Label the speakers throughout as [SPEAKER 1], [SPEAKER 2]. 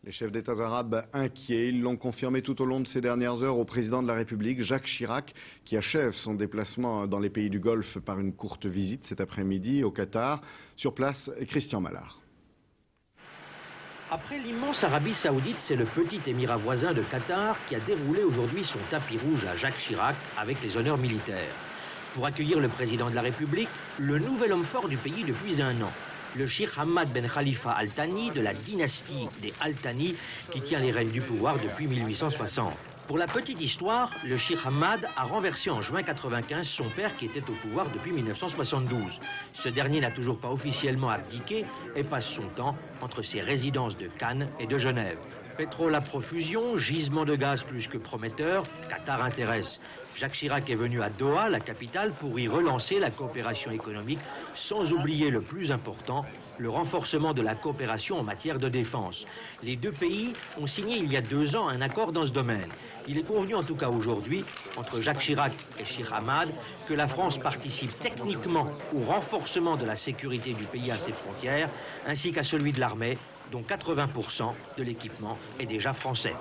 [SPEAKER 1] Les chefs d'État arabes inquiets, ils l'ont confirmé tout au long de ces dernières heures au président de la République, Jacques Chirac, qui achève son déplacement dans les pays du Golfe par une courte visite cet après-midi au Qatar. Sur place, Christian Mallard.
[SPEAKER 2] Après l'immense Arabie Saoudite, c'est le petit émirat voisin de Qatar qui a déroulé aujourd'hui son tapis rouge à Jacques Chirac avec les honneurs militaires. Pour accueillir le président de la République, le nouvel homme fort du pays depuis un an. Le Cheikh Hamad Ben Khalifa Al Thani de la dynastie des Al Thani qui tient les rênes du pouvoir depuis 1860. Pour la petite histoire, le Cheikh Hamad a renversé en juin 1995 son père qui était au pouvoir depuis 1972. Ce dernier n'a toujours pas officiellement abdiqué et passe son temps entre ses résidences de Cannes et de Genève. Pétrole à profusion, gisement de gaz plus que prometteur, Qatar intéresse. Jacques Chirac est venu à Doha, la capitale, pour y relancer la coopération économique, sans oublier le plus important, le renforcement de la coopération en matière de défense. Les deux pays ont signé il y a 2 ans un accord dans ce domaine. Il est convenu en tout cas aujourd'hui, entre Jacques Chirac et Cheikh Hamad, que la France participe techniquement au renforcement de la sécurité du pays à ses frontières, ainsi qu'à celui de l'armée, dont 80% de l'équipement est déjà français.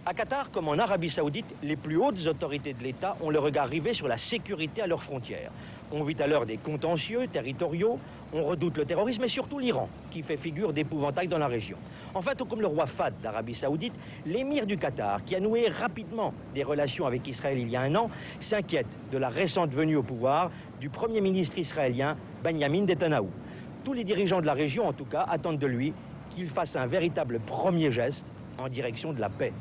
[SPEAKER 2] À Qatar, comme en Arabie Saoudite, les plus hautes autorités de l'État ont le regard rivé sur la sécurité à leurs frontières. On vit à l'heure des contentieux territoriaux, on redoute le terrorisme et surtout l'Iran, qui fait figure d'épouvantail dans la région. Enfin, tout comme le roi Fahd d'Arabie Saoudite, l'émir du Qatar, qui a noué rapidement des relations avec Israël il y a un an, s'inquiète de la récente venue au pouvoir du Premier ministre israélien Benjamin Netanyahou. Tous les dirigeants de la région, en tout cas, attendent de lui qu'il fasse un véritable premier geste en direction de la paix.